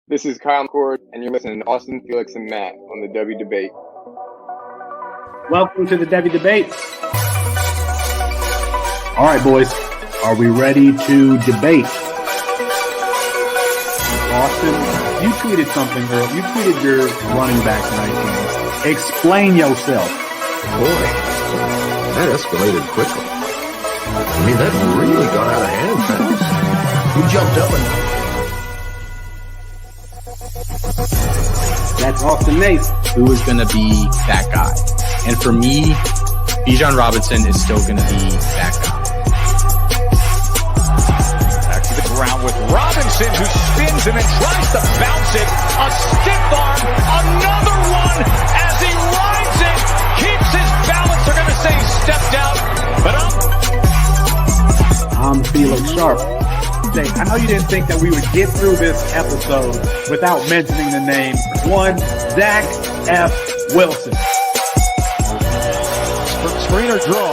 This is Kyle McCord, and you're listening to Austin, Felix, and Matt on the Devy Debate. Welcome to the Devy Debate. All right, boys. Are we ready to debate? Austin, you tweeted something, girl. You tweeted your running back tonight. Explain yourself. Boy, that escalated quickly. I mean, that really got out of hand fast. You jumped up and... That's Austin Nace. Who is going to be that guy? And for me, Bijan Robinson is still going to be that guy. Back to the ground with Robinson, who spins and then tries to bounce it. A stiff arm, another one as he rides it, keeps his balance. They're going to say he stepped out, but up. I'm Felix Sharp. Jay, I know you didn't think that we would get through this episode without mentioning the name one Zach F. Wilson. Screener draw.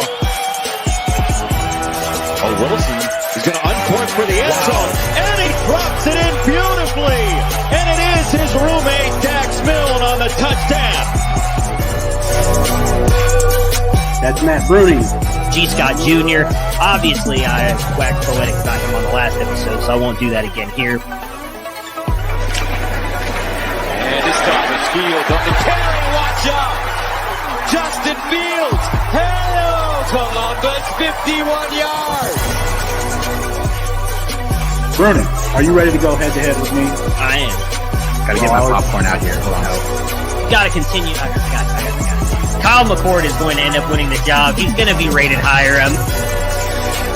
Oh, Wilson is going to uncork for the end zone, and he drops it in beautifully. And it is his roommate, Dax Milne, on the touchdown. That's Matt Bruning. G. Scott Jr. Obviously, I waxed poetic about him on the last episode, so I won't do that again here. And this time it's Fields on the carry. Watch out! Justin Fields! Hello, Columbus! 51 yards! Bruning, are you ready to go head-to-head with me? I am. Got to get my popcorn out here. Hold on. Got to continue. I got it. Kyle McCord is going to end up winning the job. He's going to be rated higher.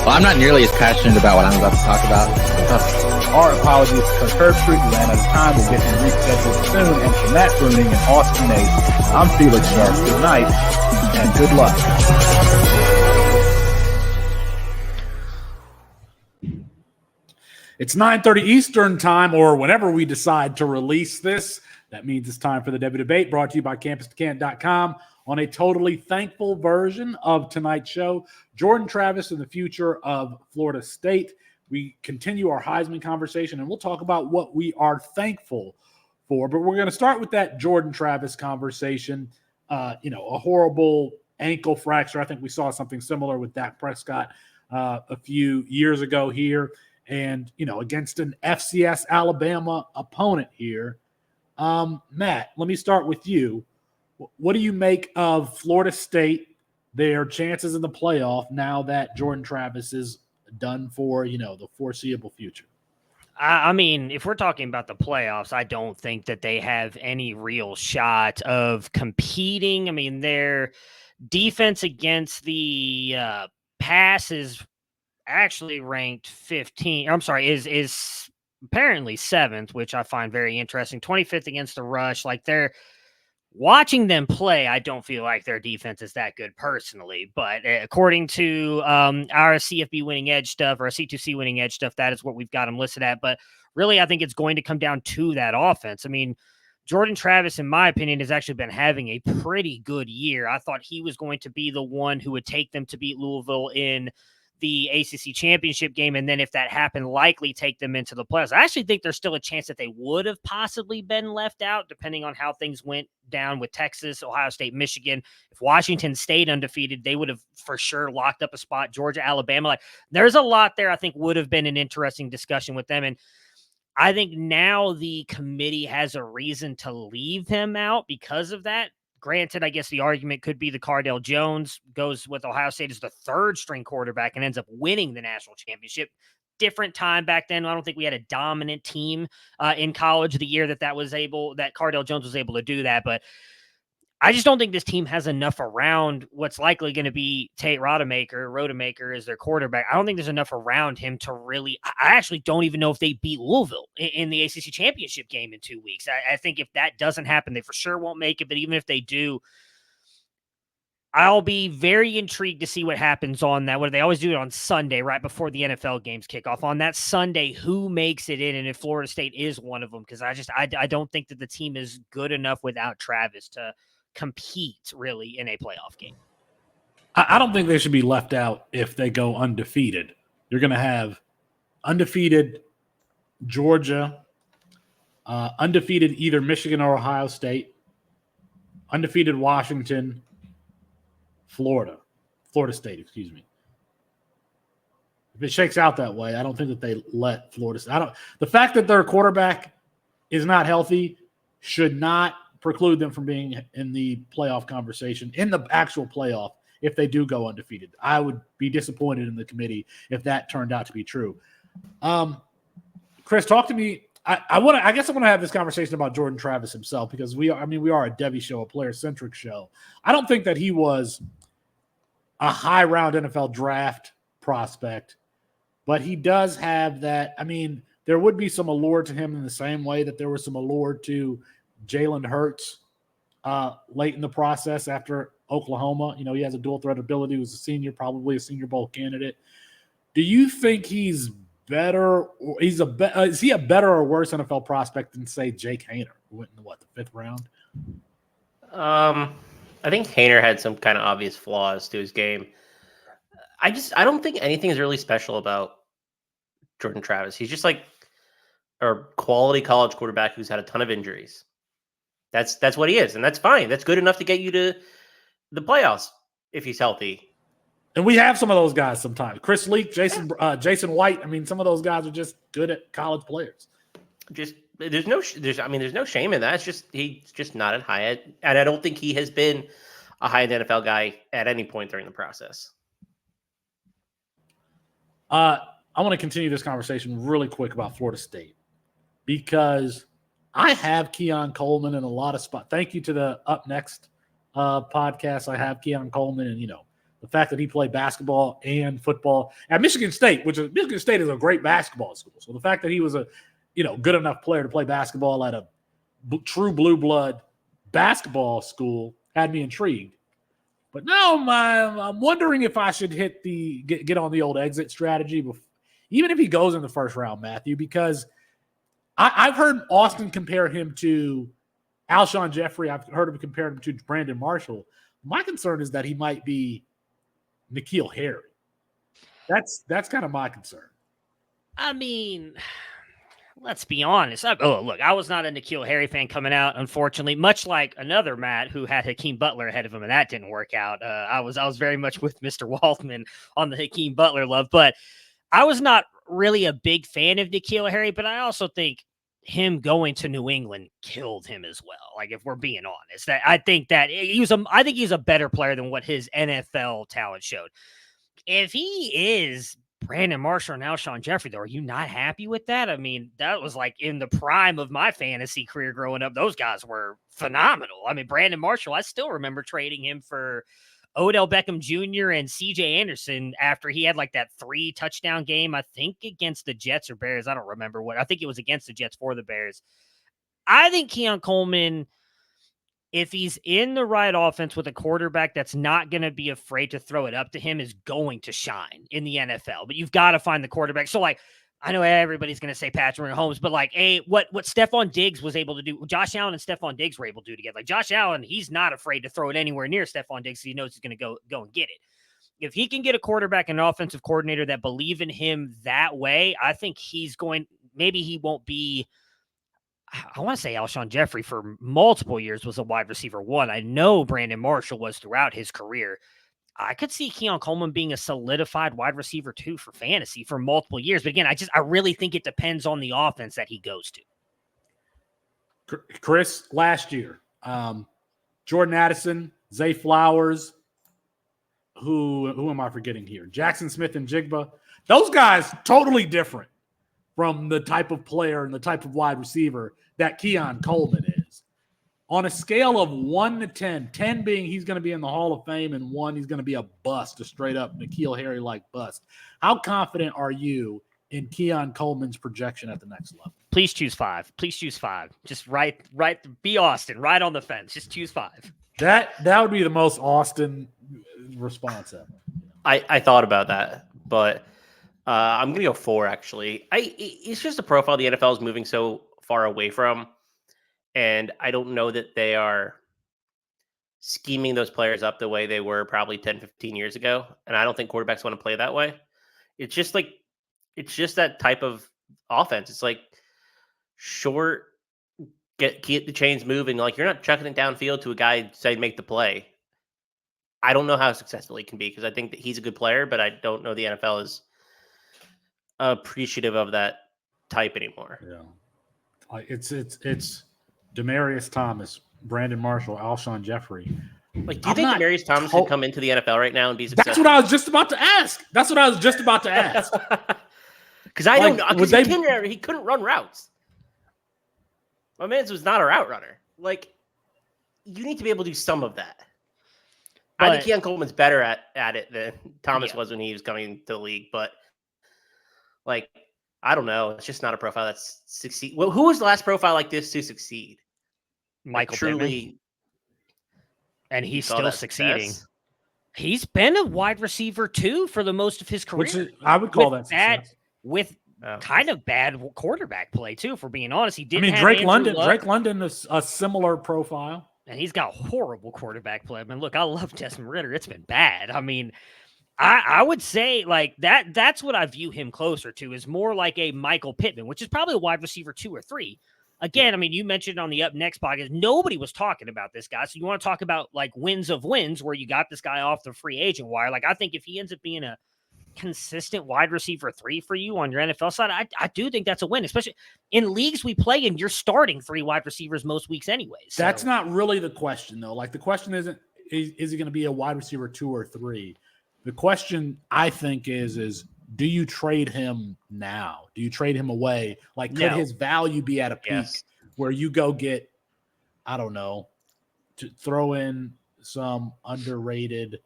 Well, I'm not nearly as passionate about what I'm about to talk about. Our apologies because Herbstreit ran out of time. We'll get him rescheduled soon. And for Matt Bruning and Austin Nace, I'm Felix Sharp. Good night and good luck. It's 9:30 Eastern time, or whenever we decide to release this. That means it's time for the Devy Debate, brought to you by CampusToCanton.com. On a totally thankful version of tonight's show, Jordan Travis and the future of Florida State. We continue our Heisman conversation, and we'll talk about what we are thankful for. But we're going to start with that Jordan Travis conversation. A horrible ankle fracture. I think we saw something similar with Dak Prescott a few years ago here. And, against an FCS Alabama opponent here. Matt, let me start with you. What do you make of Florida State, their chances in the playoff now that Jordan Travis is done for, the foreseeable future? I mean, if we're talking about the playoffs, I don't think that they have any real shot of competing. I mean, their defense against the pass is actually ranked 15. I'm sorry, is apparently 7th, which I find very interesting. 25th against the rush. Like, they're watching them play, I don't feel like their defense is that good personally, but according to our CFB winning edge stuff, or our C2C winning edge stuff, that is what we've got them listed at. But really, I think it's going to come down to that offense. I mean, Jordan Travis, in my opinion, has actually been having a pretty good year. I thought he was going to be the one who would take them to beat Louisville in the ACC championship game, and then if that happened, likely take them into the playoffs. I actually think there's still a chance that they would have possibly been left out, depending on how things went down with Texas, Ohio State, Michigan. If Washington stayed undefeated, they would have for sure locked up a spot. Georgia, Alabama. Like, there's a lot there I think would have been an interesting discussion with them, and I think now the committee has a reason to leave him out because of that. Granted, I guess the argument could be the Cardale Jones goes with Ohio State as the 3rd string quarterback and ends up winning the national championship. Different time back then. I don't think we had a dominant team in college the year that Cardale Jones was able to do that. But I just don't think this team has enough around what's likely going to be Tate Rodemaker as their quarterback. I don't think there's enough around him to really – I actually don't even know if they beat Louisville in the ACC championship game in 2 weeks. I think if that doesn't happen, they for sure won't make it. But even if they do, I'll be very intrigued to see what happens on that. What do they always do it on Sunday, right before the NFL games kick off? On that Sunday, who makes it in? And if Florida State is one of them, because I don't think that the team is good enough without Travis to – compete really in a playoff game. I don't think they should be left out if they go undefeated. You're going to have undefeated Georgia, undefeated either Michigan or Ohio State, undefeated Washington, Florida State, excuse me. If it shakes out that way, I don't think that they let Florida State. The fact that their quarterback is not healthy should not preclude them from being in the playoff conversation, in the actual playoff, if they do go undefeated. I would be disappointed in the committee if that turned out to be true. Chris, talk to me. I guess I want to have this conversation about Jordan Travis himself, because we are a Devy show, a player-centric show. I don't think that he was a high-round NFL draft prospect, but he does have that. I mean, there would be some allure to him in the same way that there was some allure to Jalen Hurts late in the process after Oklahoma. You know, he has a dual threat ability. He was a senior, probably a Senior Bowl candidate. Do you think he's better, or is he a better or worse NFL prospect than, say, Jake Haener, who went in the fifth round? I think Haener had some kind of obvious flaws to his game. I don't think anything is really special about Jordan Travis. He's just like a quality college quarterback who's had a ton of injuries. That's what he is, and that's fine. That's good enough to get you to the playoffs if he's healthy. And we have some of those guys sometimes. Chris Leak, Jason White. I mean, some of those guys are just good at college players. There's no shame in that. It's just he's just not at high end, and I don't think he has been a high end NFL guy at any point during the process. I want to continue this conversation really quick about Florida State, because I have Keon Coleman in a lot of spots. Thank you to the Up Next podcast. I have Keon Coleman, and the fact that he played basketball and football at Michigan State, Michigan State is a great basketball school. So the fact that he was a good enough player to play basketball at a true blue blood basketball school had me intrigued. But now I'm wondering if I should get on the old exit strategy, even if he goes in the first round, Matthew, because I've heard Austin compare him to Alshon Jeffrey. I've heard him compare him to Brandon Marshall. My concern is that he might be N'Keal Harry. That's kind of my concern. I mean, let's be honest. Look, I was not a N'Keal Harry fan coming out, unfortunately, much like another Matt who had Hakeem Butler ahead of him, and that didn't work out. I was very much with Mr. Waldman on the Hakeem Butler love, but I was not really a big fan of N'Keal Harry, but I also think him going to New England killed him as well. Like, if we're being honest, I think he's a better player than what his NFL talent showed. If he is Brandon Marshall and Alshon Jeffrey, though, are you not happy with that? I mean, that was like in the prime of my fantasy career growing up. Those guys were phenomenal. I mean, Brandon Marshall, I still remember trading him for Odell Beckham Jr. and CJ Anderson after he had like that 3 touchdown game, I think against the Jets or Bears. I don't remember I think it was against the Jets for the Bears. I think Keon Coleman, if he's in the right offense with a quarterback that's not going to be afraid to throw it up to him, is going to shine in the NFL. But you've got to find the quarterback. So, like, I know everybody's going to say Patrick Mahomes, but like, what Stephon Diggs was able to do, Josh Allen and Stephon Diggs were able to do together. Like, Josh Allen, he's not afraid to throw it anywhere near Stephon Diggs, so he knows he's going to go and get it. If he can get a quarterback and an offensive coordinator that believe in him that way, I think maybe he won't be, I want to say Alshon Jeffrey for multiple years was a wide receiver 1. I know Brandon Marshall was throughout his career. I could see Keon Coleman being a solidified wide receiver 2 for fantasy for multiple years. But again, I really think it depends on the offense that he goes to. Chris, last year, Jordan Addison, Zay Flowers, who am I forgetting here? Jackson Smith and Jigba. Those guys totally different from the type of player and the type of wide receiver that Keon Coleman is. On a scale of 1 to 10, 10 being he's going to be in the Hall of Fame and 1 he's going to be a bust, a straight up N'Keal Harry-like bust. How confident are you in Keon Coleman's projection at the next level? Please choose 5. Please choose 5. Just right. Be Austin, right on the fence. Just choose 5. That would be the most Austin response ever. I thought about that, but I'm going to go 4, actually. It's just a profile the NFL is moving so far away from, and I don't know that they are scheming those players up the way they were probably 10, 15 years ago, and I don't think quarterbacks want to play that way. It's just that type of offense. It's like short, keep the chains moving. Like, you're not chucking it downfield to a guy saying make the play. I don't know how successful he can be because I think that he's a good player, but I don't know the NFL is appreciative of that type anymore. Yeah, it's Demaryius Thomas, Brandon Marshall, Alshon Jeffrey. Like, do you think Demaryius Thomas could come into the NFL right now and be successful? That's what I was just about to ask. Because I don't know. Because he couldn't run routes. My man was not a route runner. Like, you need to be able to do some of that. But I think Keon Coleman's better at it than Thomas was when he was coming to the league. But, like, I don't know. It's just not a profile that's succeed. Well, who was the last profile like this to succeed? Michael Pittman. And he's still succeeding. Success? He's been a wide receiver too for the most of his career. I would call that success. With kind of bad quarterback play too, for being honest. He didn't. Drake London is a similar profile, and he's got horrible quarterback play. I mean, look, I love Desmond Ridder. It's been bad. I mean, I would say like that. That's what I view him closer to, is more like a Michael Pittman, which is probably a wide receiver 2 or 3. Again, I mean, you mentioned on the Up Next podcast, nobody was talking about this guy. So you want to talk about like wins of wins where you got this guy off the free agent wire. Like, I think if he ends up being a consistent wide receiver 3 for you on your NFL side, I do think that's a win, especially in leagues we play in. You're starting 3 wide receivers most weeks anyways. So. That's not really the question, though. Like, the question isn't, is he going to be a wide receiver 2 or 3? The question, I think, is do you trade him now? Do you trade him away? Like, could his value be at a peak where you go get, I don't know, to throw in some underrated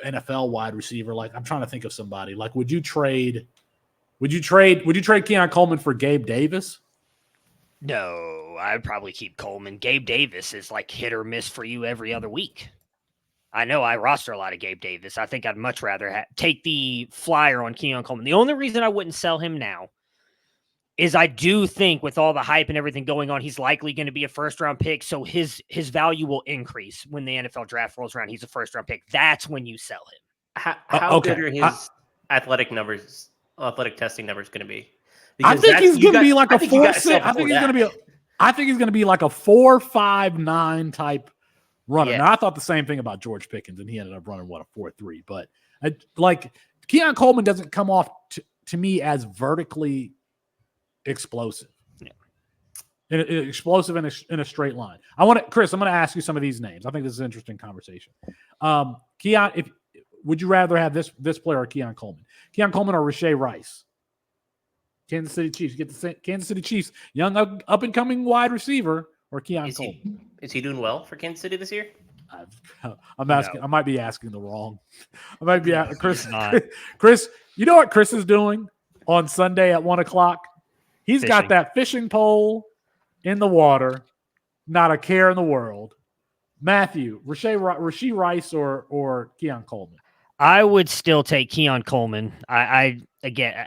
NFL wide receiver? Like, I'm trying to think of somebody. Like, would you trade Keon Coleman for Gabe Davis? No, I'd probably keep Coleman. Gabe Davis is like hit or miss for you every other week. I know I roster a lot of Gabe Davis. I think I'd much rather take the flyer on Keon Coleman. The only reason I wouldn't sell him now is I do think with all the hype and everything going on, he's likely going to be a first-round pick, so his value will increase when the NFL draft rolls around. He's a first-round pick. That's when you sell him. How good are his athletic testing numbers going to be? I think he's going to be like a 4.6. I think he's going to be like a 4.59 type runner. Yeah. Now, I thought the same thing about George Pickens, and he ended up running, a 4.3. But, Keon Coleman doesn't come off to me as vertically explosive. Yeah. Explosive in a straight line. Chris, I'm going to ask you some of these names. I think this is an interesting conversation. Keon, would you rather have this player or Keon Coleman? Keon Coleman or Rashee Rice? Kansas City Chiefs. Get the Kansas City Chiefs, young up-and-coming wide receiver, or Keon Coleman? Is he doing well for Kansas City this year? I'm asking. No. I might be asking the wrong. I might be asking Chris. Chris, you know what Chris is doing on Sunday at 1:00? He's got that fishing pole in the water. Not a care in the world. Matthew, Rashee Rice or Keon Coleman? I would still take Keon Coleman. I again,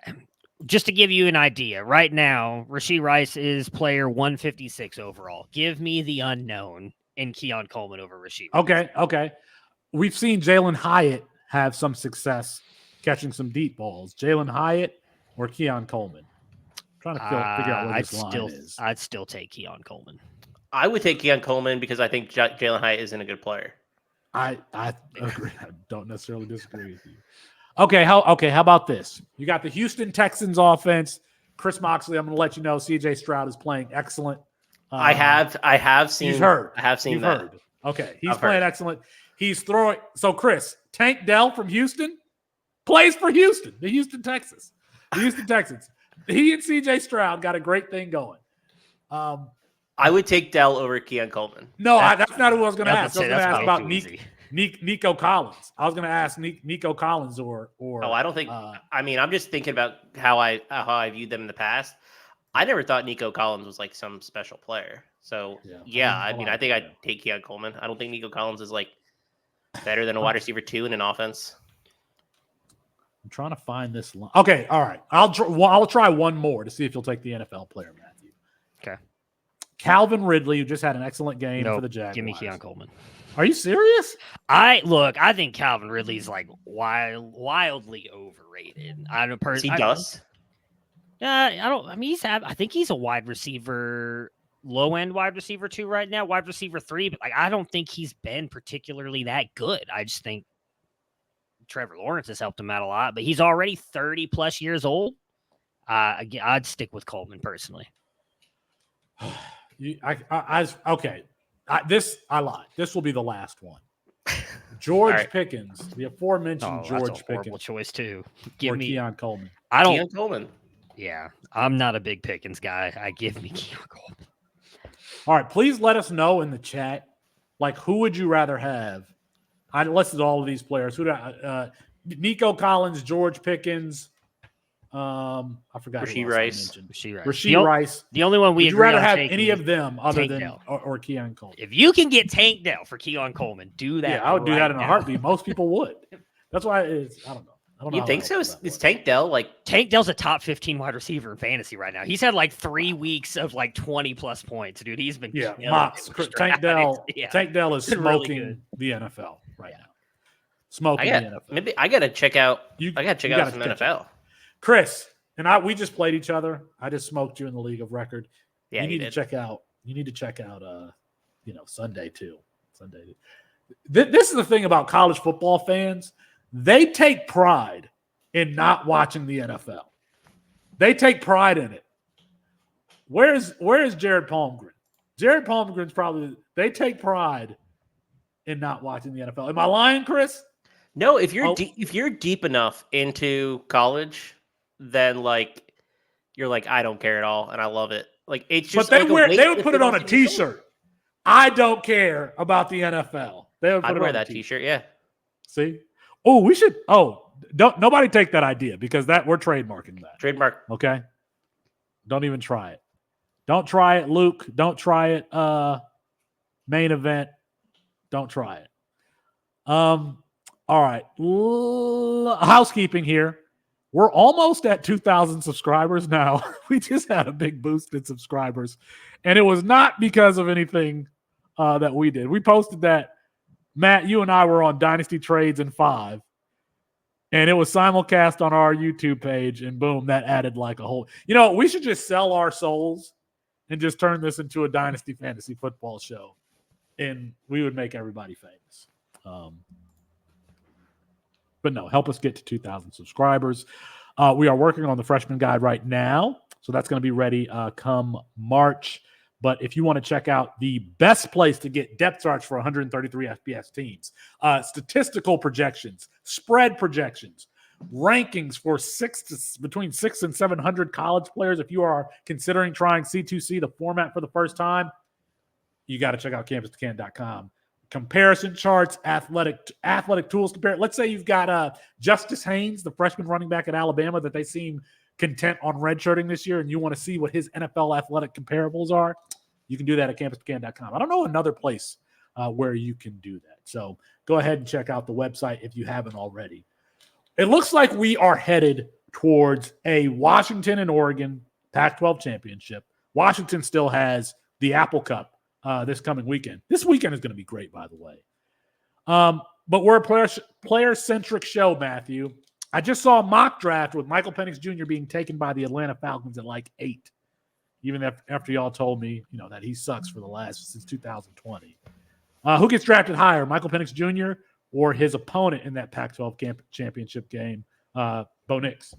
just to give you an idea, right now, Rashee Rice is player 156 overall. Give me the unknown in Keon Coleman over Rashee Rice. Okay. We've seen Jalen Hyatt have some success catching some deep balls. Jalen Hyatt or Keon Coleman? I'm trying to figure out what this line is. I'd still take Keon Coleman. I would take Keon Coleman because I think Jalen Hyatt isn't a good player. I agree. I don't necessarily disagree with you. Okay, how about this? You got the Houston Texans offense. Chris Moxley, I'm going to let you know CJ Stroud is playing excellent. I have seen. You've heard. I have seen You've that. Heard. Okay, he's playing excellent. He's throwing. So Chris, Tank Dell from Houston plays for Houston, the Houston Texans. He and CJ Stroud got a great thing going. I would take Dell over Keon Coleman. No, that's not who I was going to ask. I was going to ask about Nico Collins. I was going to ask Nico Collins or. Oh, I don't think. I mean, I'm just thinking about how I viewed them in the past. I never thought Nico Collins was like some special player. So I think I'd take Keon Coleman. I don't think Nico Collins is like better than a wide receiver 2 in an offense. I'm trying to find this line. Okay, all right. I'll try one more to see if you'll take the NFL player, Matthew. Okay. Calvin Ridley, who just had an excellent game for the Jaguars. Give me Keon Coleman. Are you serious? I think Calvin Ridley's like wildly overrated. I don't He does. I think he's a wide receiver low end wide receiver 2 right now, wide receiver 3, but like I don't think he's been particularly that good. I just think Trevor Lawrence has helped him out a lot, but he's already 30 plus years old. I'd stick with Coleman personally. Okay. I lied. This will be the last one. George Pickens, the aforementioned George that's a horrible Pickens, choice too. Give me Keon Coleman. I don't. Keon Coleman. Yeah, I'm not a big Pickens guy. I give me Keon Coleman. All right, please let us know in the chat, like, who would you rather have? I listed all of these players. Nico Collins, George Pickens. I forgot Rasheed Rice. Rasheed Rice. The only one we would you rather have any of them other than or Keon Coleman? If you can get Tank Dell for Keon Coleman, do that. Yeah, I would do that in a heartbeat. Most people would. That's why it's. I don't know. You think so? Is Tank Dell like Tank Dell's a top 15 wide receiver in fantasy right now? He's had like 3 weeks of like 20 plus points, dude. He's been Tank Dell is smoking the NFL right now. Smoking the NFL. Maybe I gotta check out. I gotta check out some NFL. Chris and we just played each other. I just smoked you in the league of record. Yeah, you need to check out. Sunday too. This is the thing about college football fans. They take pride in not watching the NFL. They take pride in it. Where is Jared Palmgren? Jared Palmgren's probably. They take pride in not watching the NFL. Am I lying, Chris? No, if you're deep enough into college, then like you're like, I don't care at all, and I love it. Like it's just. But they would put it on a T-shirt. I don't care about the NFL. They would put I'd wear that T-shirt. Yeah. See. Oh, we should. Oh, don't nobody take that idea because we're trademarking that. Trademark. Okay. Don't even try it. Don't try it, Luke. Don't try it. Main event. Don't try it. All right. Housekeeping here. We're almost at 2,000 subscribers now. We just had a big boost in subscribers, and it was not because of anything that we did. We posted that. Matt, you and I were on Dynasty Trades in 5, and it was simulcast on our YouTube page, and boom, that added like a whole. We should just sell our souls and just turn this into a Dynasty Fantasy Football show, and we would make everybody famous. But no, help us get to 2,000 subscribers. We are working on the freshman guide right now, so that's going to be ready come March. But if you want to check out the best place to get depth charts for 133 FBS teams, statistical projections, spread projections, rankings for between 600 and 700 college players, if you are considering trying C2C, the format for the first time, you got to check out campus2can.com. Comparison charts, athletic tools compare. Let's say you've got Justice Haynes, the freshman running back at Alabama that they seem content on redshirting this year, and you want to see what his NFL athletic comparables are, you can do that at campus2can.com. I don't know another place where you can do that. So go ahead and check out the website if you haven't already. It looks like we are headed towards a Washington and Oregon Pac-12 championship. Washington still has the Apple Cup this coming weekend. This weekend is going to be great, by the way. But we're a player-centric show, Matthew. I just saw a mock draft with Michael Penix Jr. being taken by the Atlanta Falcons at like 8, even after y'all told me, that he sucks since 2020. Who gets drafted higher, Michael Penix Jr. or his opponent in that Pac-12 championship game, Bo Nix?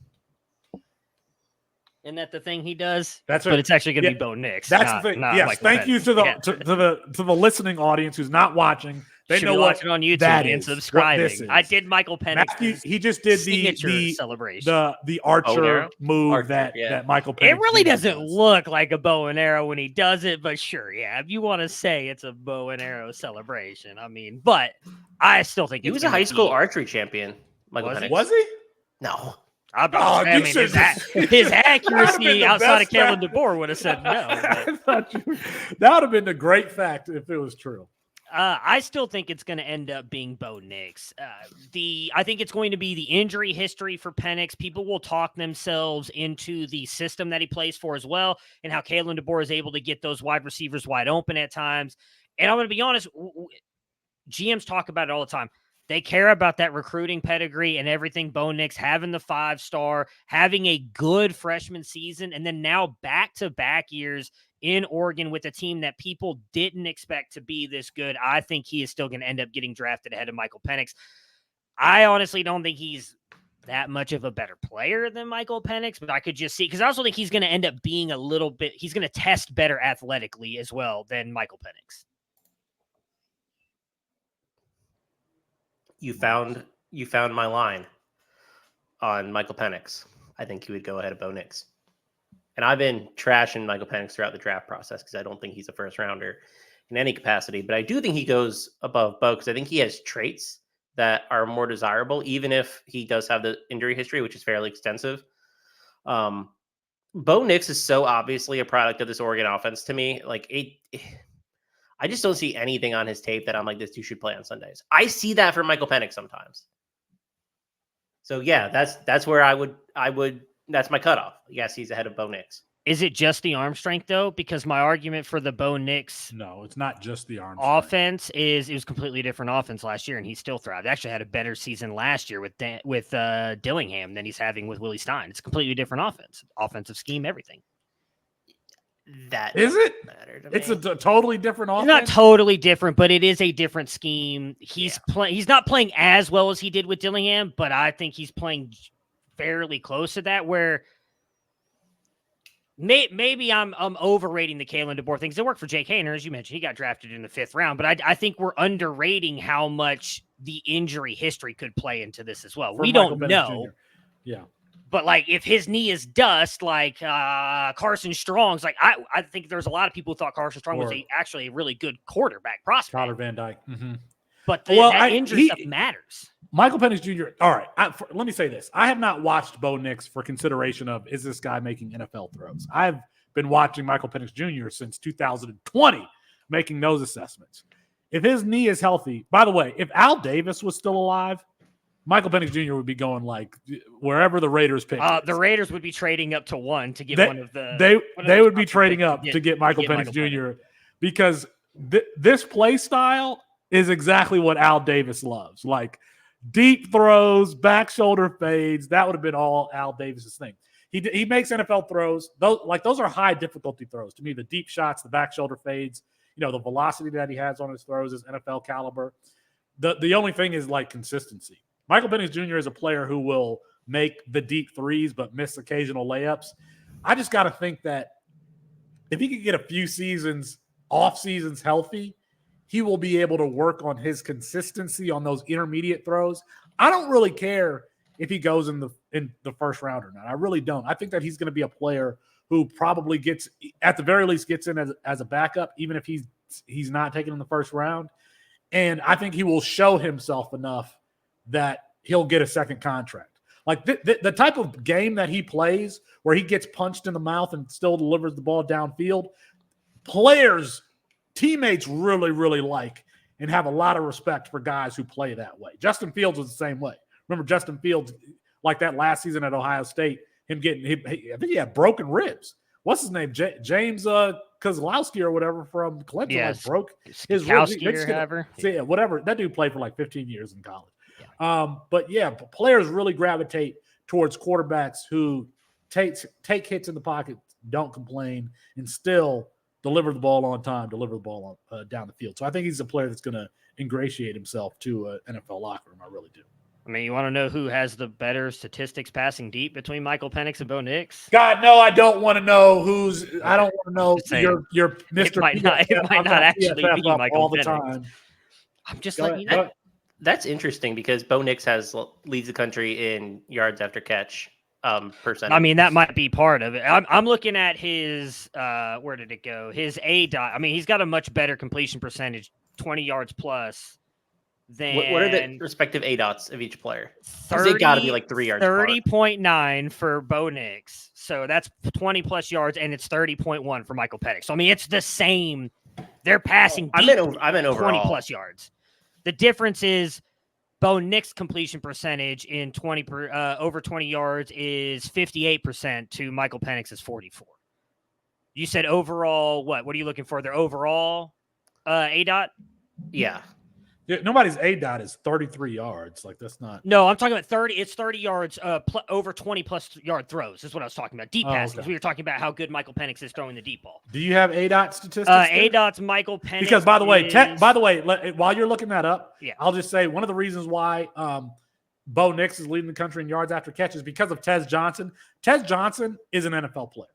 Isn't that the thing he does? That's but it's actually going to be Bo Nix. That's the thing. Yes, thank you to the listening audience who's not watching. They know watching on YouTube and subscribing. I did Michael Penix. He just did the celebration, the archer move that Michael Penix. It really doesn't look like a bow and arrow when he does it, but sure, yeah. If you want to say it's a bow and arrow celebration, but I still think he was a high school archery champion. Michael Penix. Was he? No. His accuracy outside of Kalen DeBoer would have said no. That would have been a great fact if it was true. I still think it's going to end up being Bo Nix. I think it's going to be the injury history for Penix. People will talk themselves into the system that he plays for as well, and how Kalen DeBoer is able to get those wide receivers wide open at times. And I'm going to be honest, GMs talk about it all the time. They care about that recruiting pedigree and everything. Bo Nix having the 5-star, having a good freshman season, and then now back-to-back years in Oregon with a team that people didn't expect to be this good. I think he is still going to end up getting drafted ahead of Michael Penix. I honestly don't think he's that much of a better player than Michael Penix, but I could just see, because I also think he's going to end up being he's going to test better athletically as well than Michael Penix. You found my line on Michael Penix. I think he would go ahead of Bo Nix. And I've been trashing Michael Penix throughout the draft process because I don't think he's a first rounder in any capacity. But I do think he goes above Bo because I think he has traits that are more desirable, even if he does have the injury history, which is fairly extensive. Bo Nix is so obviously a product of this Oregon offense to me. I just don't see anything on his tape that I'm like, this dude should play on Sundays. I see that for Michael Penix sometimes. So yeah, that's where I would that's my cutoff. Yes, he's ahead of Bo Nix. Is it just the arm strength though? Because my argument for the Bo Nix No, it's not just the arm offense is it was completely different offense last year, and he still thrived. Actually had a better season last year with Dillingham than he's having with Willie Stein. It's a completely different offensive scheme, everything. That is it? Matter to it's me. a totally different offense. It's not totally different, but it is a different scheme. He's not playing as well as he did with Dillingham, but I think he's playing fairly close to that. Where maybe I'm overrating the Kalen DeBoer things. It worked for Jake Haener, as you mentioned. He got drafted in the 5th round, but I think we're underrating how much the injury history could play into this as well. We don't know. Yeah. But like, if his knee is dust, like Carson Strong's, like I think there's a lot of people who thought Carson Strong was actually a really good quarterback prospect. Connor Van Dyke. Mm-hmm. But that injury stuff matters. Michael Penix Jr. All right, let me say this: I have not watched Bo Nix for consideration of is this guy making NFL throws. I've been watching Michael Penix Jr. since 2020, making those assessments. If his knee is healthy, by the way, if Al Davis was still alive, Michael Penix Jr. would be going like wherever the Raiders pick. The Raiders would be trading up to 1 to get one of the. They would be trading up to get Michael Penix Jr. because this play style is exactly what Al Davis loves. Like deep throws, back shoulder fades. That would have been all Al Davis's thing. He makes NFL throws. Those are high difficulty throws to me. The deep shots, the back shoulder fades. The velocity that he has on his throws is NFL caliber. The only thing is like consistency. Michael Penix Jr. is a player who will make the deep threes but miss occasional layups. I just got to think that if he could get a few off seasons healthy, he will be able to work on his consistency on those intermediate throws. I don't really care if he goes in the first round or not. I really don't. I think that he's going to be a player who probably gets, at the very least, gets in as a backup, even if he's not taken in the first round. And I think he will show himself enough that he'll get a second contract. Like the type of game that he plays where he gets punched in the mouth and still delivers the ball downfield, teammates really, really like and have a lot of respect for guys who play that way. Justin Fields was the same way. Remember Justin Fields, like that last season at Ohio State, I think he had broken ribs. What's his name? James Kozlowski or whatever from Clemson. Yes. Broke his ribs. Whatever. Whatever. That dude played for like 15 years in college. But players really gravitate towards quarterbacks who take hits in the pocket, don't complain, and still deliver the ball on time, deliver the ball down the field. So I think he's a player that's going to ingratiate himself to an NFL locker room. I really do. I mean, you want to know who has the better statistics passing deep between Michael Penix and Bo Nix? God, no, I don't want to know I don't want to know your Mr. It might not actually be Michael all the Penix. time. I'm just letting you know. That's interesting because Bo Nix leads the country in yards after catch percentage. I mean, that might be part of it. I'm looking at his where did it go? His ADOT. I mean, he's got a much better completion percentage, 20 yards plus. Than what are the respective ADOTs of each player? They got to be like 3 yards. 30.9 for Bo Nix. So that's 20 plus yards, and it's 30.1 for Michael Penix. So I mean, it's the same. They're passing. I'm in overall 20 plus yards. The difference is Bo Nix completion percentage in over 20 yards is 58% to Michael Penix's 44. You said overall what? What are you looking for? Their overall ADOT? Yeah. Yeah, nobody's A dot is 33 yards. Like that's not. No, I'm talking about 30. It's 30 yards, over 20 plus yard throws is what I was talking about. Deep passing. Okay. We were talking about how good Michael Penix is throwing the deep ball. Do you have A dot statistics? A dot's Michael Penix. Because by the way, while you're looking that up, Yeah. I'll just say one of the reasons why Bo Nix is leading the country in yards after catch is because of Tez Johnson. Tez Johnson is an NFL player.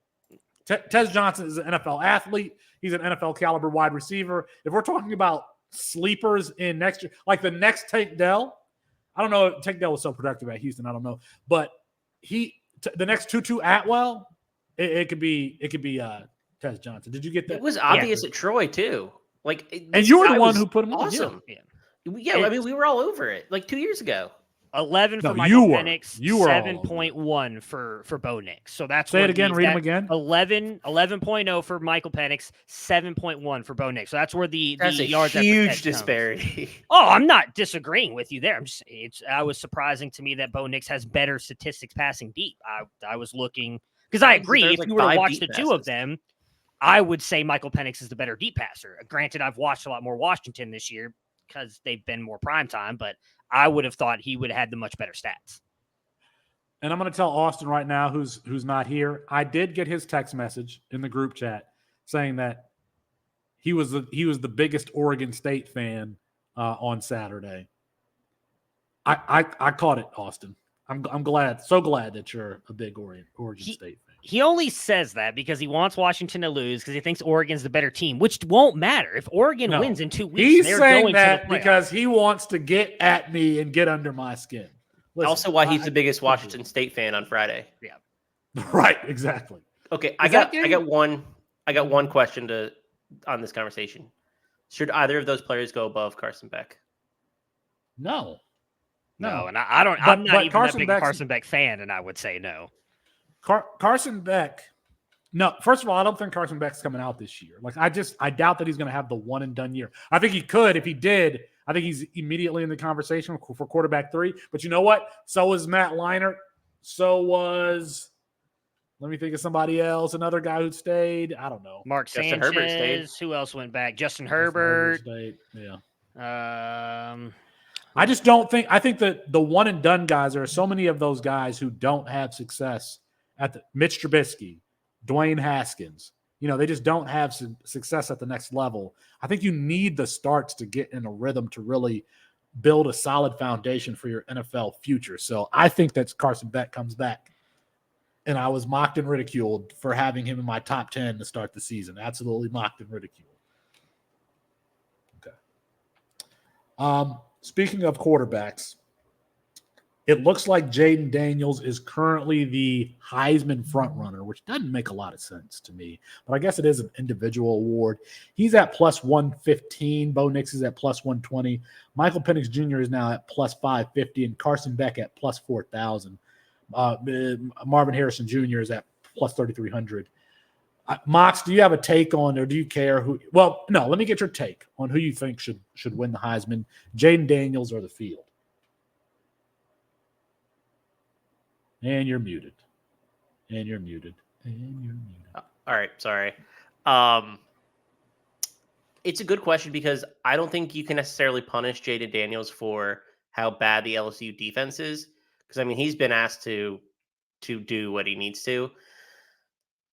Tez Johnson is an NFL athlete. He's an NFL caliber wide receiver. If we're talking about sleepers in next year, like the next Tank Dell, I don't know if Tank Dell was so productive at Houston. I don't know, but the next Tutu Atwell, it could be Tez Johnson. Did you get that? It was obvious at Troy too. And you were the one who put him awesome. on. Yeah, I mean, we were all over it like 2 years ago. 11 for No, Michael you were. Penix, You were all 7.1 for Bo Nix. So that's Say what it again. Read them again. 11.0 for Michael Penix, 7.1 for Bo Nix. So that's where the That's a yards after huge catch disparity. comes. Oh, I'm not disagreeing with you there. I was surprising to me that Bo Nix has better statistics passing deep. I was looking because I agree. There's If like you were to 5 watch deep the two of passes. them, I would say Michael Penix is the better deep passer. Granted, I've watched a lot more Washington this year because they've been more primetime, but I would have thought he would have had the much better stats. And I'm going to tell Austin right now, who's not here. I did get his text message in the group chat saying that he was the biggest Oregon State fan on Saturday. I caught it, Austin. I'm glad, so glad that you're a big Oregon State fan. He only says that because he wants Washington to lose because he thinks Oregon's the better team, which won't matter. If Oregon wins in 2 weeks, he's they're saying going that to the playoffs. because he wants to get at me and get under my skin. Listen, Also, why he's the biggest Washington State fan on Friday. Yeah. Right, exactly. Okay, I got one question on this conversation. Should either of those players go above Carson Beck? No, and I'm not but even that Carson big a Beck's- Carson Beck fan, and I would say no. Carson Beck. No, first of all, I don't think Carson Beck's coming out this year. Like, I doubt that he's going to have the one and done year. I think he could. If he did, I think he's immediately in the conversation for quarterback 3. But you know what? So was Matt Leinart. So was, let me think of somebody else. Another guy who stayed. I don't know. Mark Justin Sanchez. Herbert stayed. Who else went back? Justin Herbert. Stayed. Yeah. I I just don't think. I think that the one and done guys, there are so many of those guys who don't have success at the Mitch Trubisky, Dwayne Haskins. You know, they just don't have success at the next level. I think you need the starts to get in a rhythm to really build a solid foundation for your NFL future. So I think that Carson Beck comes back. And I was mocked and ridiculed for having him in my top 10 to start the season. Absolutely mocked and ridiculed. Okay. Speaking of quarterbacks, it looks like Jayden Daniels is currently the Heisman frontrunner, which doesn't make a lot of sense to me. But I guess it is an individual award. He's at plus 115. Bo Nix is at plus 120. Michael Penix Jr. is now at plus 550, and Carson Beck at plus 4,000. Marvin Harrison Jr. is at plus 3,300. Mox, do you have a take on, or do you care who? Well, no. Let me get your take on who you think should win the Heisman: Jayden Daniels or the field. And you're muted. And you're muted. And you're muted. All right, sorry. It's a good question because I don't think you can necessarily punish Jayden Daniels for how bad the LSU defense is. Because, I mean, he's been asked to do what he needs to.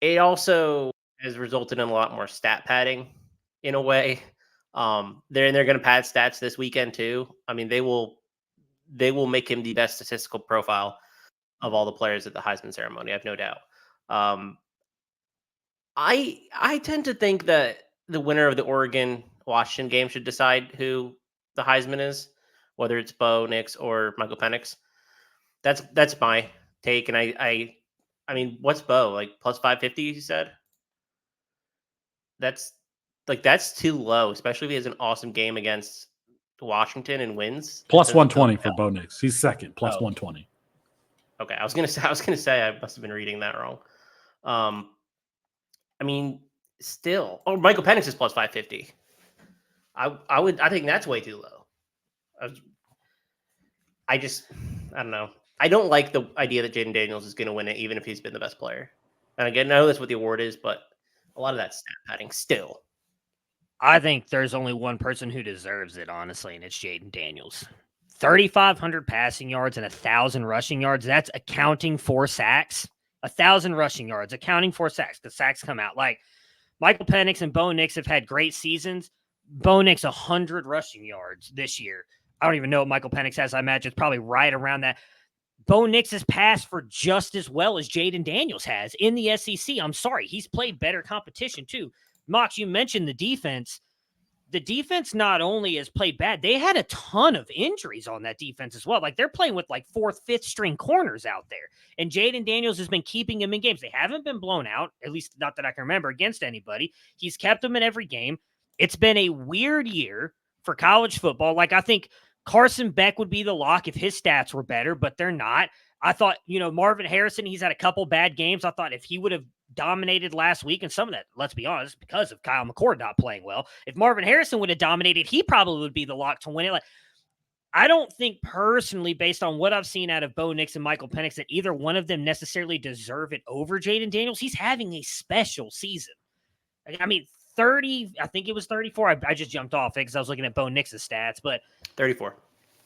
It also has resulted in a lot more stat padding in a way. They're going to pad stats this weekend too. I mean, they will make him the best statistical profile of all the players at the Heisman ceremony. I have no doubt. I tend to think that the winner of the Oregon-Washington game should decide who the Heisman is, whether it's Bo Nix or Michael Penix. That's my take. And I mean, what's Bo, like plus 550, you said? That's too low, especially if he has an awesome game against Washington and wins. Plus 120 for Bo Nix. He's second, plus 120. Okay, I was gonna say I must have been reading that wrong. I mean, still, Michael Penix is plus 550. I think that's way too low. I don't know. I don't like the idea that Jayden Daniels is going to win it, even if he's been the best player. And again, I know that's what the award is, but a lot of that stat padding still. I think there's only one person who deserves it, honestly, and it's Jayden Daniels. 3,500 passing yards and 1,000 rushing yards. That's accounting for sacks. 1,000 rushing yards, accounting for sacks. The sacks come out. Like Michael Penix and Bo Nix have had great seasons. Bo Nix 100 rushing yards this year. I don't even know what Michael Penix has. I imagine it's probably right around that. Bo Nix has passed for just as well as Jayden Daniels has in the SEC. I'm sorry. He's played better competition too. Mox, you mentioned the defense. The defense not only has played bad, they had a ton of injuries on that defense as well. Like they're playing with like 4th, 5th string corners out there. And Jayden Daniels has been keeping them in games. They haven't been blown out, at least not that I can remember, against anybody. He's kept them in every game. It's been a weird year for college football. Like I think Carson Beck would be the lock if his stats were better, but they're not. I thought, Marvin Harrison, he's had a couple bad games. I thought if he would have dominated last week, and some of that, let's be honest, because of Kyle McCord not playing well, if Marvin Harrison would have dominated, he probably would be the lock to win it. Like, I don't think personally, based on what I've seen out of Bo Nix and Michael Penix, that either one of them necessarily deserve it over Jayden Daniels. He's having a special season. I mean, 30, I think it was 34. I just jumped off it because I was looking at Bo Nix's stats, but 34.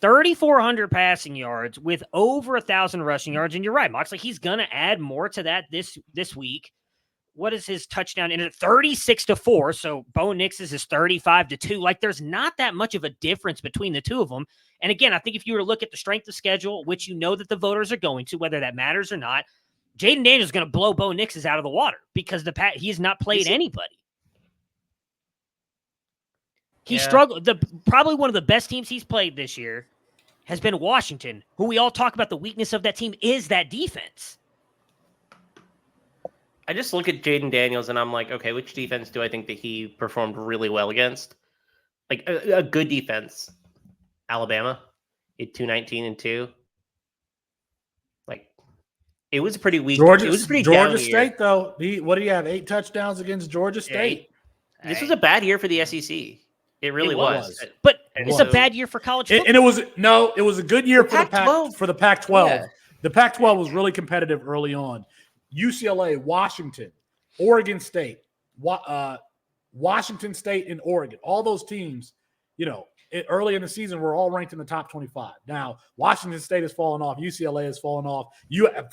3,400 passing yards with over 1,000 rushing yards. And you're right, Mox. Like he's going to add more to that this week. What is his touchdown? And 36-4. So Bo Nix's is 35-2. Like there's not that much of a difference between the two of them. And again, I think if you were to look at the strength of schedule, which you know that the voters are going to, whether that matters or not, Jayden Daniels is going to blow Bo Nix's out of the water because he has not played anybody. He struggled. Probably one of the best teams he's played this year has been Washington, who we all talk about the weakness of that team is that defense. I just look at Jayden Daniels and I'm like, okay, which defense do I think that he performed really well against? Like a good defense. Alabama, 219-2. Like it was pretty weak. It was pretty Georgia State though. What do you have? 8 touchdowns against Georgia State. This was a bad year for the SEC. It really was. But it's a bad year for college football. And it was a good year for the Pac-12. Yeah. The Pac-12 was really competitive early on. UCLA, Washington, Oregon State, Washington State, and Oregon. All those teams, early in the season were all ranked in the top 25. Now, Washington State has fallen off. UCLA has fallen off.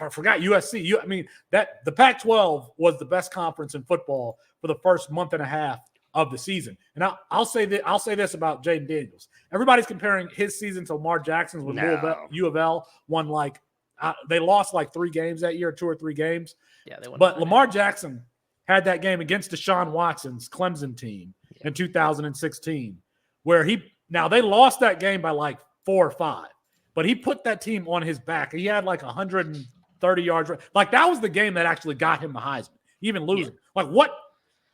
I forgot USC. The Pac-12 was the best conference in football for the first month and a half of the season. And I'll say this about Jayden Daniels. Everybody's comparing his season to Lamar Jackson's when U of L won they lost 3 games that year, 2 or 3 games. Yeah, they won. But Lamar Jackson had that game against Deshaun Watson's Clemson team in 2016, where they lost that game by 4 or 5, but he put that team on his back. He had 130 yards. That was the game that actually got him the Heisman, even losing. Yeah.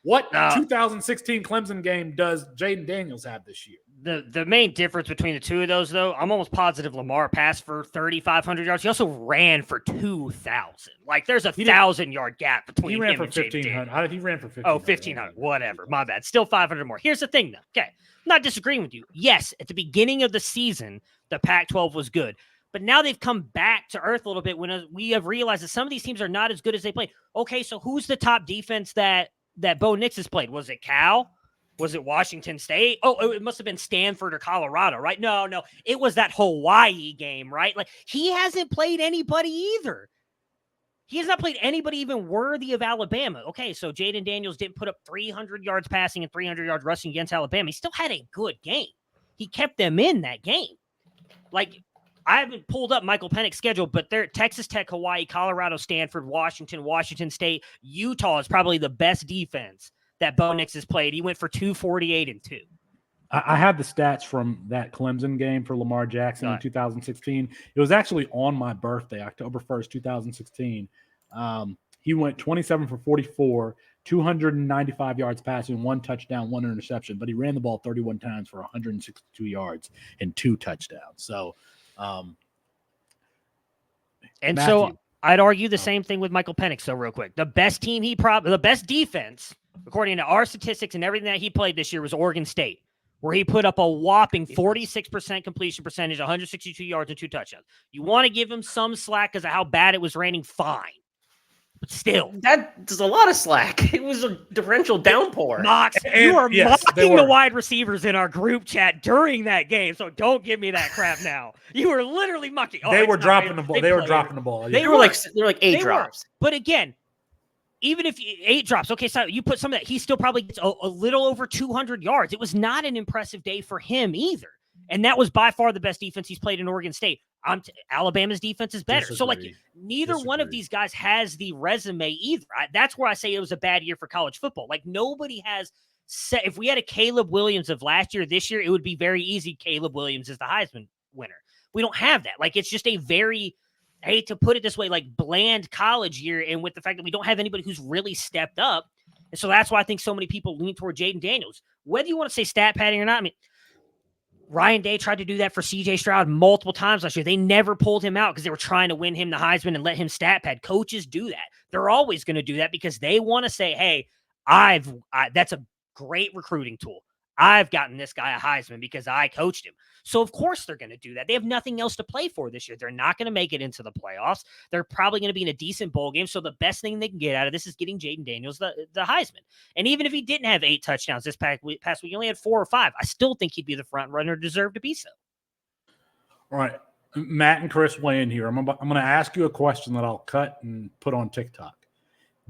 What 2016 Clemson game does Jayden Daniels have this year? The main difference between the two of those, though, I'm almost positive Lamar passed for 3,500 yards. He also ran for 2,000. There's a 1,000-yard gap between him and 1,500. He ran for 1,500. Oh, 1,500. Whatever. My bad. Still 500 more. Here's the thing, though. Okay. I'm not disagreeing with you. Yes, at the beginning of the season, the Pac-12 was good. But now they've come back to earth a little bit when we have realized that some of these teams are not as good as they played. Okay, so who's the top defense that Bo Nix has played? Was it Cal? Was it Washington State? Oh, it must have been Stanford or Colorado, right? No. It was that Hawaii game, right? He hasn't played anybody either. He has not played anybody even worthy of Alabama. Okay, so Jayden Daniels didn't put up 300 yards passing and 300 yards rushing against Alabama. He still had a good game. He kept them in that game. I haven't pulled up Michael Penix's schedule, but they're Texas Tech, Hawaii, Colorado, Stanford, Washington State. Utah is probably the best defense that Bo Nix has played. He went for 248-2. I have the stats from that Clemson game for Lamar Jackson in 2016. It was actually on my birthday, October 1st, 2016. He went 27 for 44, 295 yards passing, 1 touchdown, 1 interception, but he ran the ball 31 times for 162 yards and 2 touchdowns. So, so I'd argue the same thing with Michael Penix. So real quick, the best team the best defense, according to our statistics and everything that he played this year, was Oregon State, where he put up a whopping 46% completion percentage, 162 yards and 2 touchdowns. You want to give him some slack because of how bad it was raining? Fine. But still, That's a lot of slack. It was a torrential downpour. Mox, you are mocking the wide receivers in our group chat during that game, so don't give me that crap now. You were literally mocking. They were dropping the ball. They were dropping the ball. They were like 8 drops. But again, even if 8 drops, okay, so you put some of that, he still probably gets a little over 200 yards. It was not an impressive day for him either. And that was by far the best defense he's played in Oregon State. Alabama's defense is better. So, neither one of these guys has the resume either. That's where I say it was a bad year for college football. Like, nobody has set. If we had a Caleb Williams of last year, this year, it would be very easy. Caleb Williams is the Heisman winner. We don't have that. Like, it's just a very, I hate to put it this way, like, bland college year. And with the fact that we don't have anybody who's really stepped up. And so that's why I think so many people lean toward Jayden Daniels. Whether you want to say stat padding or not, I mean, Ryan Day tried to do that for C.J. Stroud multiple times last year. They never pulled him out because they were trying to win him the Heisman and let him stat pad. Coaches do that. They're always going to do that because they want to say, hey, that's a great recruiting tool. I've gotten this guy a Heisman because I coached him. So, of course, they're going to do that. They have nothing else to play for this year. They're not going to make it into the playoffs. They're probably going to be in a decent bowl game. So, the best thing they can get out of this is getting Jayden Daniels the Heisman. And even if he didn't have 8 touchdowns this past week, he only had 4 or 5. I still think he'd be the front runner, deserve to be so. All right. Matt and Chris weigh in here. I'm going to ask you a question that I'll cut and put on TikTok.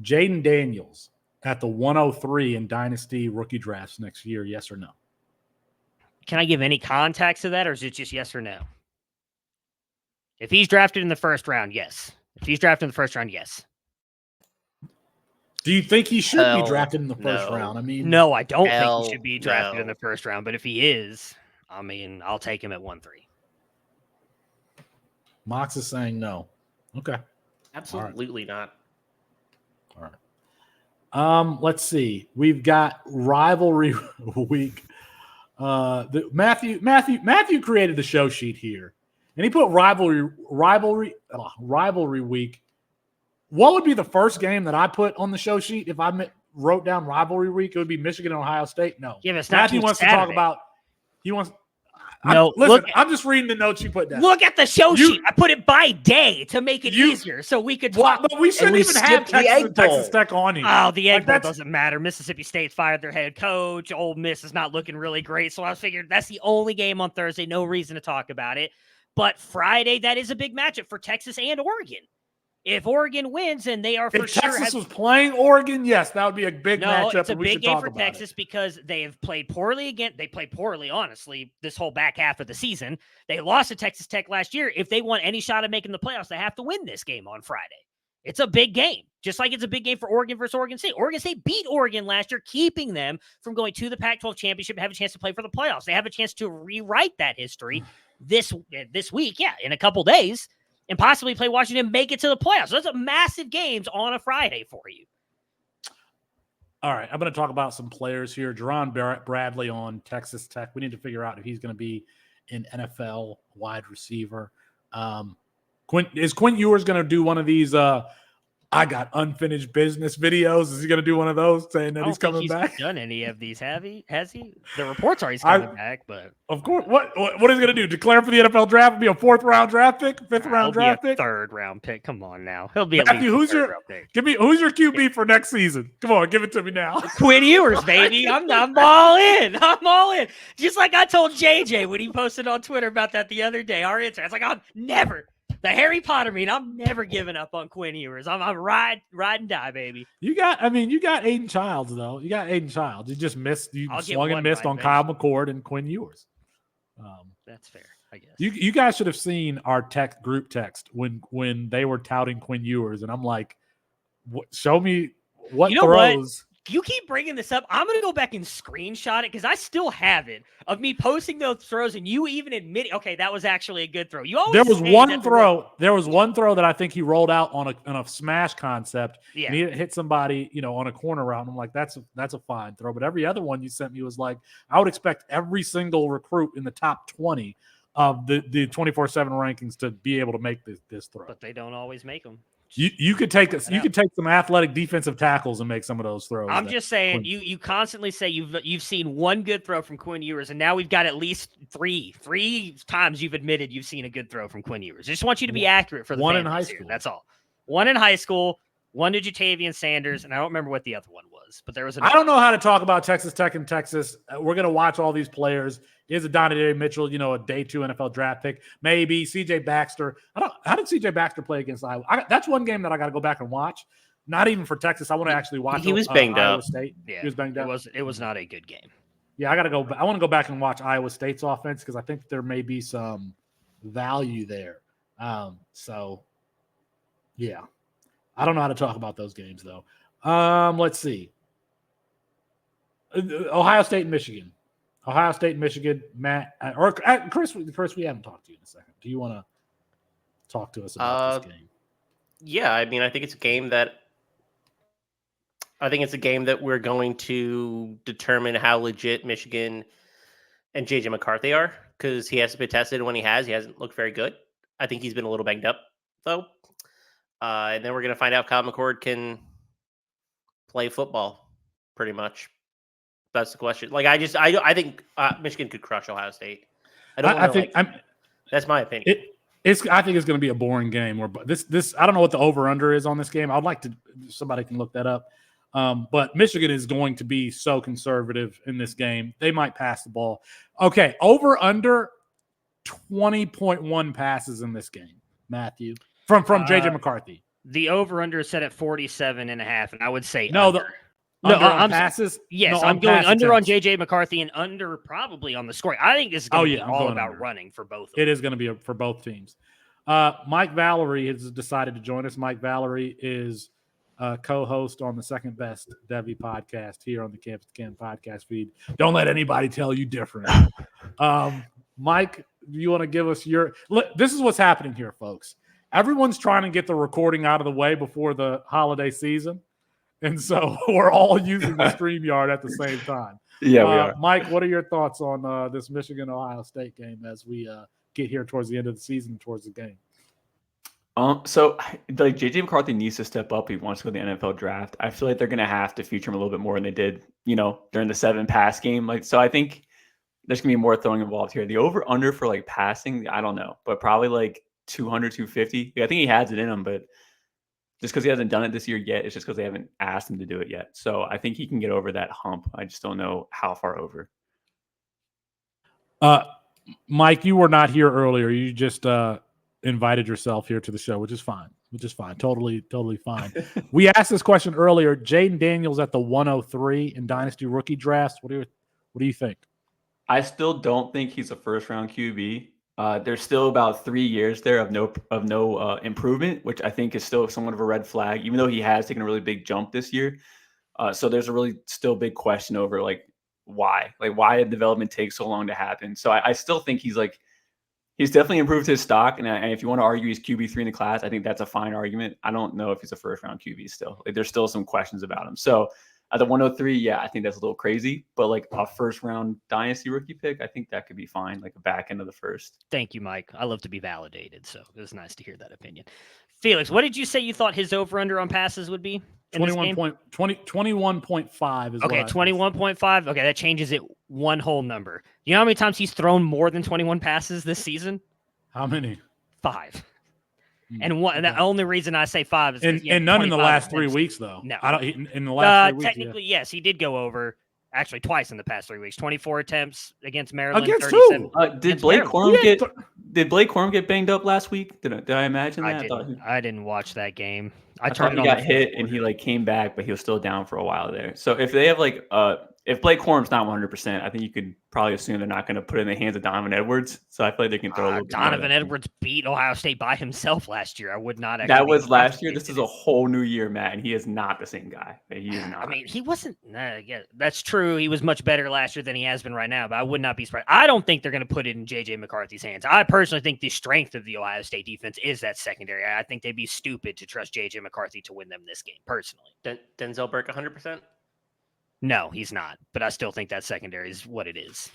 Jayden Daniels at the 103 in Dynasty rookie drafts next year, yes or no? Can I give any context to that, or is it just yes or no? If he's drafted in the first round, yes. If he's drafted in the first round, yes. Do you think he should be drafted in the first round? I mean, no, I don't think he should be drafted in the first round. But if he is, I mean, I'll take him at 1-3. Mox is saying no. Okay. Absolutely not. All right. Let's see. We've got rivalry week. Matthew created the show sheet here, and he put rivalry week. What would be the first game that I put on the show sheet if I wrote down rivalry week? It would be Michigan and Ohio State. No, Matthew wants to talk about. He wants. I'm just reading the notes you put down. Look at the show sheet. I put it by day to make it easier so we could talk. But we shouldn't even have Texas Tech on here. Oh, the Egg Bowl doesn't matter. Mississippi State fired their head coach. Ole Miss is not looking really great. So I figured that's the only game on Thursday. No reason to talk about it. But Friday, that is a big matchup for Texas and Oregon. If Oregon wins, and they are for sure. If Texas was playing Oregon, yes, that would be a big matchup. No, it's a big game for Texas because they have played poorly again. They played poorly, honestly, this whole back half of the season. They lost to Texas Tech last year. If they want any shot at making the playoffs, they have to win this game on Friday. It's a big game, just like it's a big game for Oregon versus Oregon State. Oregon State beat Oregon last year, keeping them from going to the Pac-12 championship and have a chance to play for the playoffs. They have a chance to rewrite that history this week, in a couple days. And possibly play Washington, make it to the playoffs. So those are massive games on a Friday for you. All right, I'm going to talk about some players here. Jerron Bradley on Texas Tech. We need to figure out if he's going to be an NFL wide receiver. Is Quinn Ewers going to do one of these I got unfinished business videos? Is he going to do one of those saying that he's coming back? Done any of these? Has he? The reports are he's coming back, but of course, what is he going to do? Declare for the NFL draft? Be a 4th round draft pick, 5th round draft pick, 3rd round pick? Come on now, he'll be Matthew, at least round pick. Who's your QB for next season? Come on, give it to me now. Quinn Ewers, baby. I'm all in. I'm all in. Just like I told JJ when he posted on Twitter about that the other day. Our answer, I was like, I'm never. The Harry Potter mean I'm never giving up on Quinn Ewers. I'm ride and die, baby. You got Aiden Childs though. You got Aiden Childs. You just missed. You swung and missed on Kyle McCord and Quinn Ewers. That's fair, I guess. You guys should have seen our group text when they were touting Quinn Ewers, and I'm like, show me what throws. You keep bringing this up. I'm going to go back and screenshot it because I still have it of me posting those throws and you even admitting, okay, that was actually a good throw. There was one throw that I think he rolled out on a smash concept. Yeah. And he hit somebody, on a corner route. And I'm like, that's a fine throw. But every other one you sent me was like, I would expect every single recruit in the top 20 of the 24/7 rankings to be able to make this throw. But they don't always make them. You could take some athletic defensive tackles and make some of those throws. I'm just saying, you constantly say you've seen one good throw from Quinn Ewers, and now we've got at least three times you've admitted you've seen a good throw from Quinn Ewers. I just want you to be accurate for the one in high school. That's all. One in high school, One to Jatavian Sanders, and I don't remember what the other one was, but there was I don't know how to talk about Texas Tech and Texas. We're going to watch all these players. Is Adonai Mitchell, a day 2 NFL draft pick? Maybe CJ Baxter. How did CJ Baxter play against Iowa? That's one game that I got to go back and watch. Not even for Texas. I want to actually watch. He was banged Iowa up. State. Yeah, he was banged up. It was not a good game. Yeah, I want to go back and watch Iowa State's offense because I think there may be some value there. So, yeah. I don't know how to talk about those games, though. Let's see. Ohio State and Michigan. Ohio State and Michigan, Matt. Or Chris, we haven't talked to you in a second. Do you want to talk to us about this game? Yeah, I mean, I think it's a game that we're going to determine how legit Michigan and JJ McCarthy are, because he hasn't been tested, and when he hasn't looked very good. I think he's been a little banged up, though. And then we're going to find out if Kyle McCord can play football, pretty much. That's the question. Like, I think Michigan could crush Ohio State. That's my opinion. I think it's going to be a boring game. This I don't know what the over/under is on this game. I'd like to. Somebody can look that up. But Michigan is going to be so conservative in this game. They might pass the ball. Okay, over/under 20.1 passes in this game. Matthew from JJ McCarthy. The over/under is set at 47.5, and I would say no. Under. Passes. Yes, I'm going under on JJ McCarthy and under probably on the scoring. I think this is going to be all about running for both of them. It is going to be for both teams. Mike Valerie has decided to join us. Mike Valerie is co-host on the second best Devy podcast here on the Campus to Can podcast feed. Don't let anybody tell you different. Mike, you want to give us your – this is what's happening here, folks. Everyone's trying to get the recording out of the way before the holiday season. And so we're all using the StreamYard at the same time. Yeah, we are. Mike, what are your thoughts on this Michigan-Ohio State game as we get here towards the end of the season, towards the game? So like JJ McCarthy needs to step up if he wants to go to the NFL draft. I feel like they're going to have to feature him a little bit more than they did, during the 7-pass game. So I think there's going to be more throwing involved here. The over-under for passing, I don't know, but probably 200, 250. I think he has it in him, but just because he hasn't done it this year yet, it's just because they haven't asked him to do it yet. So I think he can get over that hump. I just don't know how far over. Mike, you were not here earlier. You just invited yourself here to the show, which is fine. Totally fine. We asked this question earlier. Jayden Daniels at the 103 in Dynasty rookie drafts. What do you think? I still don't think he's a first-round QB. There's still about 3 years there of no improvement, which I think is still somewhat of a red flag, even though he has taken a really big jump this year. So there's a really still big question over why did development take so long to happen? So I still think he's definitely improved his stock. And if you want to argue he's QB3 in the class, I think that's a fine argument. I don't know if he's a first-round QB still. There's still some questions about him. So at the 103, yeah, I think that's a little crazy. But a first-round dynasty rookie pick, I think that could be fine, a back end of the first. Thank you, Mike. I love to be validated, so it was nice to hear that opinion. Felix, what did you say you thought his over/under on passes would be? 21.5 is okay. 21.5. Okay, that changes it one whole number. You know how many times he's thrown more than 21 passes this season? How many? 5. And the only reason I say 5 is and none in the last 3 weeks, though. No, I don't. In the last 3 weeks, technically, yes, he did go over. Actually, twice in the past 3 weeks. 24 attempts against Maryland. Against 37 who? Did Blake Corum get banged up last week? Did I imagine that? I didn't watch that game. I thought he got hit and he came back, but he was still down for a while there. So if they have if Blake Corum's not 100%, I think you could probably assume they're not going to put it in the hands of Donovan Edwards. So I feel like they can throw a little bit. Donovan Edwards beat Ohio State by himself last year. I would not. That was last year. This is a whole new year, Matt, and he is not the same guy. He is not. I mean, he wasn't. Yeah, that's true. He was much better last year than he has been right now. But I would not be surprised. I don't think they're going to put it in JJ McCarthy's hands. I personally think the strength of the Ohio State defense is that secondary. I think they'd be stupid to trust JJ McCarthy to win them this game. Personally, Denzel Burke 100%. No, he's not. But I still think that secondary is what it is.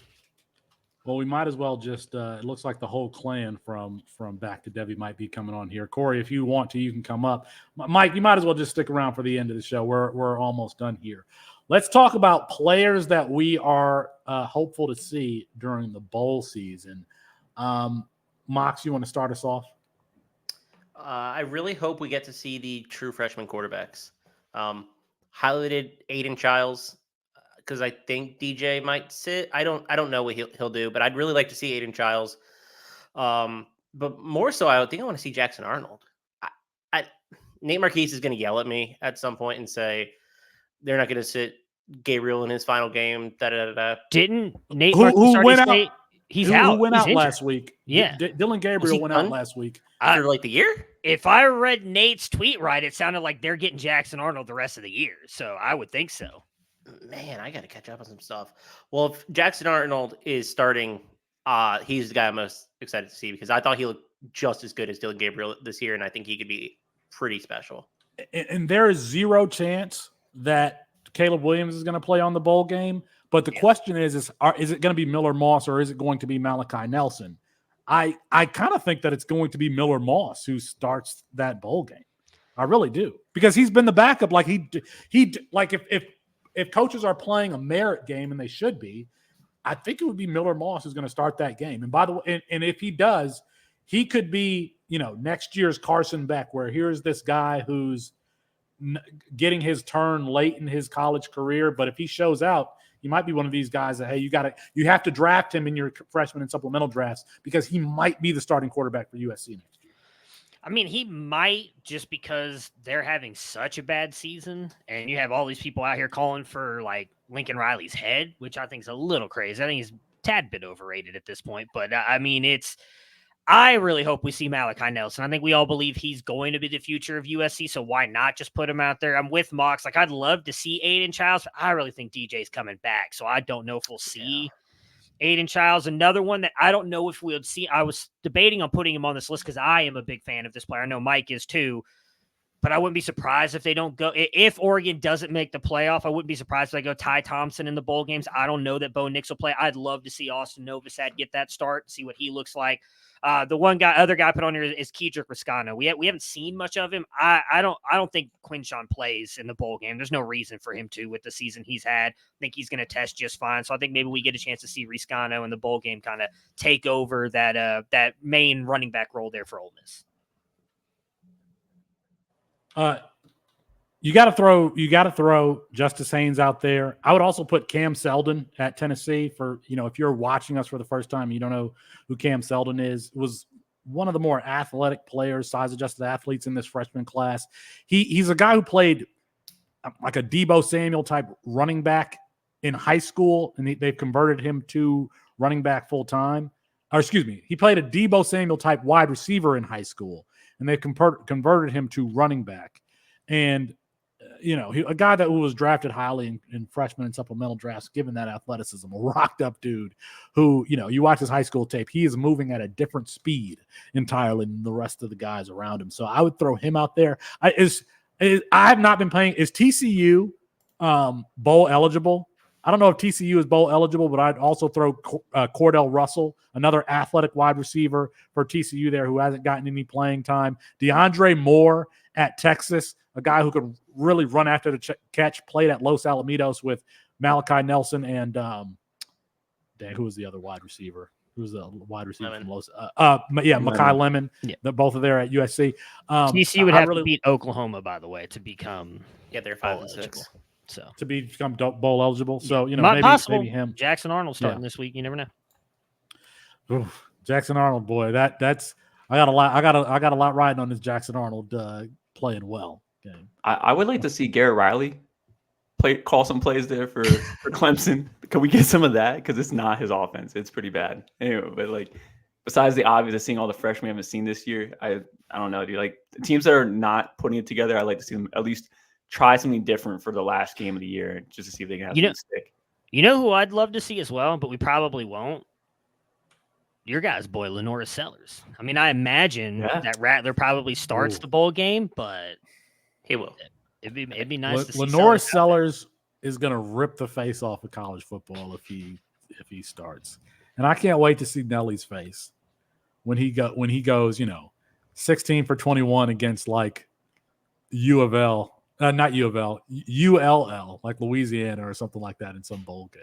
Well, we might as well just it looks like the whole clan from Back to Devy might be coming on here. Corey, if you want to, you can come up. Mike, you might as well just stick around for the end of the show. We're almost done here. Let's talk about players that we are hopeful to see during the bowl season. Mox, you want to start us off? I really hope we get to see the true freshman quarterbacks. Highlighted Aiden Childs because I think DJ might sit. I don't know what he'll do, but I'd really like to see Aiden Childs. But more so, I think I want to see Jackson Arnold. I Nate Marquise is going to yell at me at some point and say they're not going to sit Gabriel in his final game. Didn't Nate Who Marquise already went say out? he's Who out? went He's out injured. last week? Yeah. Dylan Gabriel went out last week. For like the year? If I read Nate's tweet right, it sounded like they're getting Jackson Arnold the rest of the year. So I would think so. Man, I got to catch up on some stuff. Well, if Jackson Arnold is starting, he's the guy I'm most excited to see because I thought he looked just as good as Dylan Gabriel this year, and I think he could be pretty special. And there is zero chance that Caleb Williams is going to play on the bowl game. But the question is it going to be Miller Moss or is it going to be Malachi Nelson? I kind of think that it's going to be Miller Moss who starts that bowl game. I really do, because he's been the backup. Like he like if coaches are playing a merit game, and they should be, I think it would be Miller Moss who's going to start that game. And by the way, and if he does, he could be, next year's Carson Beck, where here's this guy who's getting his turn late in his college career, but if he shows out, he might be one of these guys that, hey, you have to draft him in your freshman and supplemental drafts because he might be the starting quarterback for USC next year. I mean, he might, just because they're having such a bad season, and you have all these people out here calling for like Lincoln Riley's head, which I think is a little crazy. I think he's a tad bit overrated at this point, but I mean, I really hope we see Malachi Nelson. I think we all believe he's going to be the future of USC, so why not just put him out there? I'm with Mox. Like, I'd love to see Aiden Childs, but I really think DJ's coming back, so I don't know if we'll see Aiden Childs. Another one that I don't know if we would see. I was debating on putting him on this list because I am a big fan of this player. I know Mike is too, but I wouldn't be surprised if they don't go. If Oregon doesn't make the playoff, I wouldn't be surprised if they go Ty Thompson in the bowl games. I don't know that Bo Nix will play. I'd love to see Austin Novosad get that start, see what he looks like. The other guy put on here is Kedrick Riscano. We haven't seen much of him. I don't think Quinshawn plays in the bowl game. There's no reason for him to with the season he's had. I think he's going to test just fine. So I think maybe we get a chance to see Riscano in the bowl game kind of take over that main running back role there for Ole Miss. You got to throw Justice Haynes out there. I would also put Cam Seldon at Tennessee for, if you're watching us for the first time, you don't know who Cam Seldon is. It was one of the more athletic players, size adjusted athletes in this freshman class. He's a guy who played like a Debo Samuel type running back in high school, and they've converted him to running back full time. Or excuse me, he played a Debo Samuel type wide receiver in high school, and they've converted him to running back. And a guy that was drafted highly in freshman and supplemental drafts, given that athleticism, a rocked up dude who, you watch his high school tape, he is moving at a different speed entirely than the rest of the guys around him. So I would throw him out there. I have not been playing. Is TCU bowl eligible? I don't know if TCU is bowl eligible, but I'd also throw Cordell Russell, another athletic wide receiver for TCU there who hasn't gotten any playing time. DeAndre Moore at Texas, a guy who could really run after the catch, played at Los Alamitos with Malachi Nelson and who was the other wide receiver? Who was the wide receiver from Los? Mekhi Lemon. Yeah. They're both are there at USC. TCU would have to beat Oklahoma, by the way, to become they're 5-6. So to become bowl eligible. So maybe him. Jackson Arnold starting this week. You never know. Oof, Jackson Arnold, boy, that's I got a lot riding on this Jackson Arnold playing well. Game. I would like to see Garrett Riley call some plays there for Clemson. Can we get some of that? Because it's not his offense. It's pretty bad. Anyway, but besides the obvious of seeing all the freshmen we haven't seen this year, I don't know, dude. The teams that are not putting it together, I'd like to see them at least try something different for the last game of the year just to see if they can have something stick. You know who I'd love to see as well, but we probably won't? Your guy's boy, Lenora Sellers. I mean, I imagine that Rattler probably starts the bowl game, but he will. It'd be nice to see Lenora Sellers is going to rip the face off of college football if he starts. And I can't wait to see Nelly's face when he goes, 16 for 21 against U of L. Not U of L, ULL, like Louisiana or something like that in some bowl game.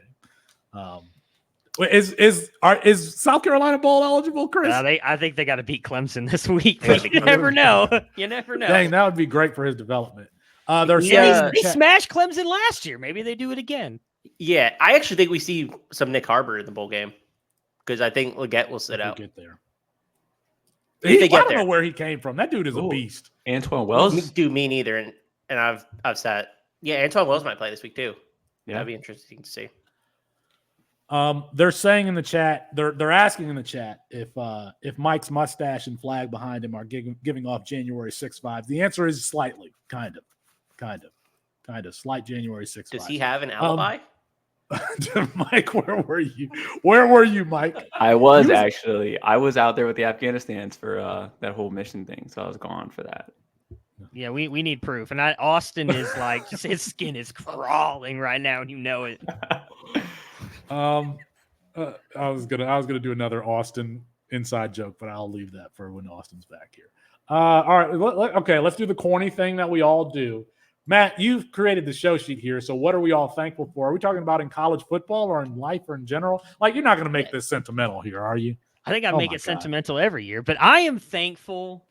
Is South Carolina bowl eligible, Chris? I think they got to beat Clemson this week, but you never know. You never know. Dang, that would be great for his development. They smashed Clemson last year. Maybe they do it again. Yeah, I actually think we see some Nick Harbor in the bowl game because I think Leggett will sit out. Get there. I don't know where he came from. That dude is a beast. Antoine Wells? Do me neither, and I've sat. Yeah, Antoine Wells might play this week too. Yeah, that'd be interesting to see. They're saying in the chat, they're asking in the chat if Mike's mustache and flag behind him are giving off January 6th vibes. The answer is slightly, kind of slight January 6th. Does he have an alibi? Mike, where were you? Where were you, Mike? I was out there with the Afghanistans for that whole mission thing, so I was gone for that. Yeah, we need proof, and Austin is like, just his skin is crawling right now, and you know it. I was gonna do another Austin inside joke, but I'll leave that for when Austin's back here. All right, okay, let's do the corny thing that we all do. Matt, you've created the show sheet here, so what are we all thankful for? Are we talking about in college football or in life or in general? Like, you're not going to make this sentimental here, are you? I think I make it sentimental every year, but I am thankful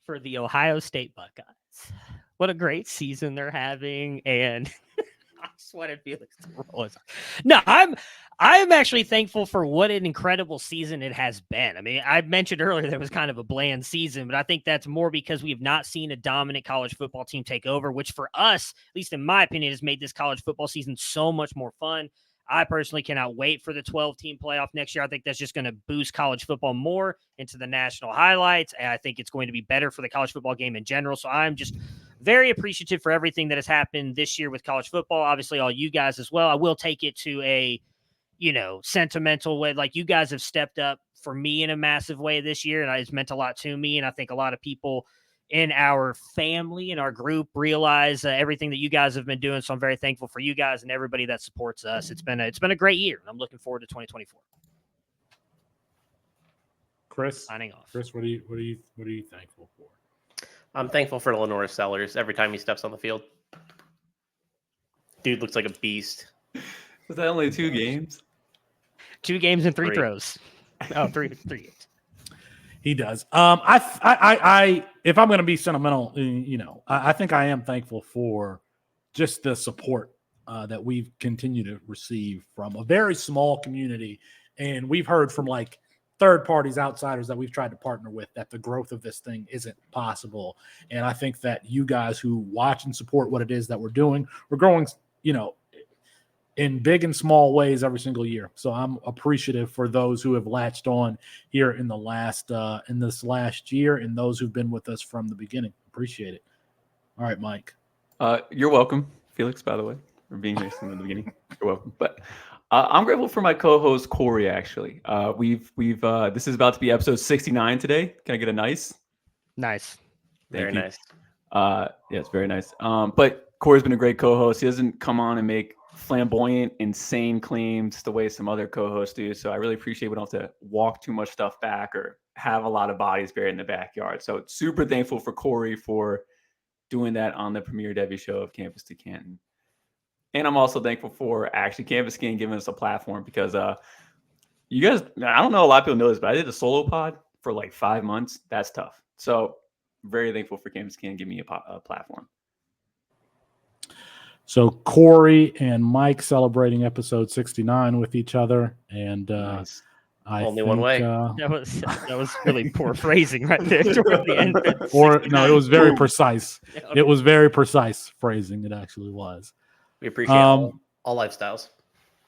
for the Ohio State Buckeyes. What a great season they're having, and I just want to feel it. No, I'm actually thankful for what an incredible season it has been. I mean, I mentioned earlier there was kind of a bland season, but I think that's more because we have not seen a dominant college football team take over, which for us, at least in my opinion, has made this college football season so much more fun. I personally cannot wait for the 12-team playoff next year. I think that's just going to boost college football more into the national highlights, and I think it's going to be better for the college football game in general. So I'm just very appreciative for everything that has happened this year with college football. Obviously, all you guys as well. I will take it to a sentimental way. Like, you guys have stepped up for me in a massive way this year, and it's meant a lot to me. And I think a lot of people in our family, in our group, realize everything that you guys have been doing. So I'm very thankful for you guys and everybody that supports us. It's been a great year, and I'm looking forward to 2024. Chris, signing off. Chris, what are you thankful for? I'm thankful for Lenore Sellers every time he steps on the field. Dude looks like a beast. Was that only 2 games? 2 games and 3 throws. Oh, 3 games. He does. I if I'm going to be sentimental, I think I am thankful for just the support that we've continued to receive from a very small community, and we've heard from like third parties, outsiders that we've tried to partner with, that the growth of this thing isn't possible. And I think that you guys who watch and support what it is that we're doing, we're growing, in big and small ways every single year. So I'm appreciative for those who have latched on here in this last year, and those who've been with us from the beginning. Appreciate it. All right, Mike. You're welcome, Felix, by the way, for being here from the beginning. You're welcome. But I'm grateful for my co-host Corey. Actually, we've this is about to be episode 69 today. Can I get a nice? Nice. Very nice. Yes, very nice. But Corey's been a great co-host. He doesn't come on and make flamboyant, insane claims the way some other co-hosts do. So I really appreciate we don't have to walk too much stuff back or have a lot of bodies buried in the backyard. So super thankful for Corey for doing that on the premier Devy show of Campus to Canton. And I'm also thankful for actually Campus to Canton giving us a platform, because you guys, I don't know a lot of people know this, but I did a solo pod for like 5 months. That's tough. So very thankful for Campus to Canton giving me a platform. So Corey and Mike celebrating episode 69 with each other, and nice. One way. That was really poor phrasing right there toward the end. No, it was very precise. It was very precise phrasing. It actually was. We appreciate all lifestyles.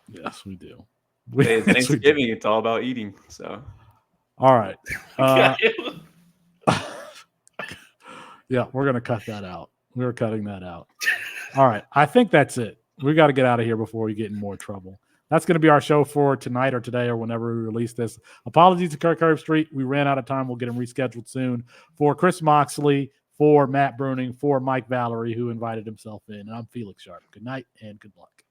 Yes, we do. Thanksgiving, it's all about eating. So, all right. Yeah, we're gonna cut that out. We're cutting that out. All right. I think that's it. We got to get out of here before we get in more trouble. That's going to be our show for tonight or today or whenever we release this. Apologies to Kirk Herbstreit. We ran out of time. We'll get him rescheduled soon. For Chris Moxley, for Matt Bruning, for Mike Valerie, who invited himself in. I'm Felix Sharp. Good night and good luck.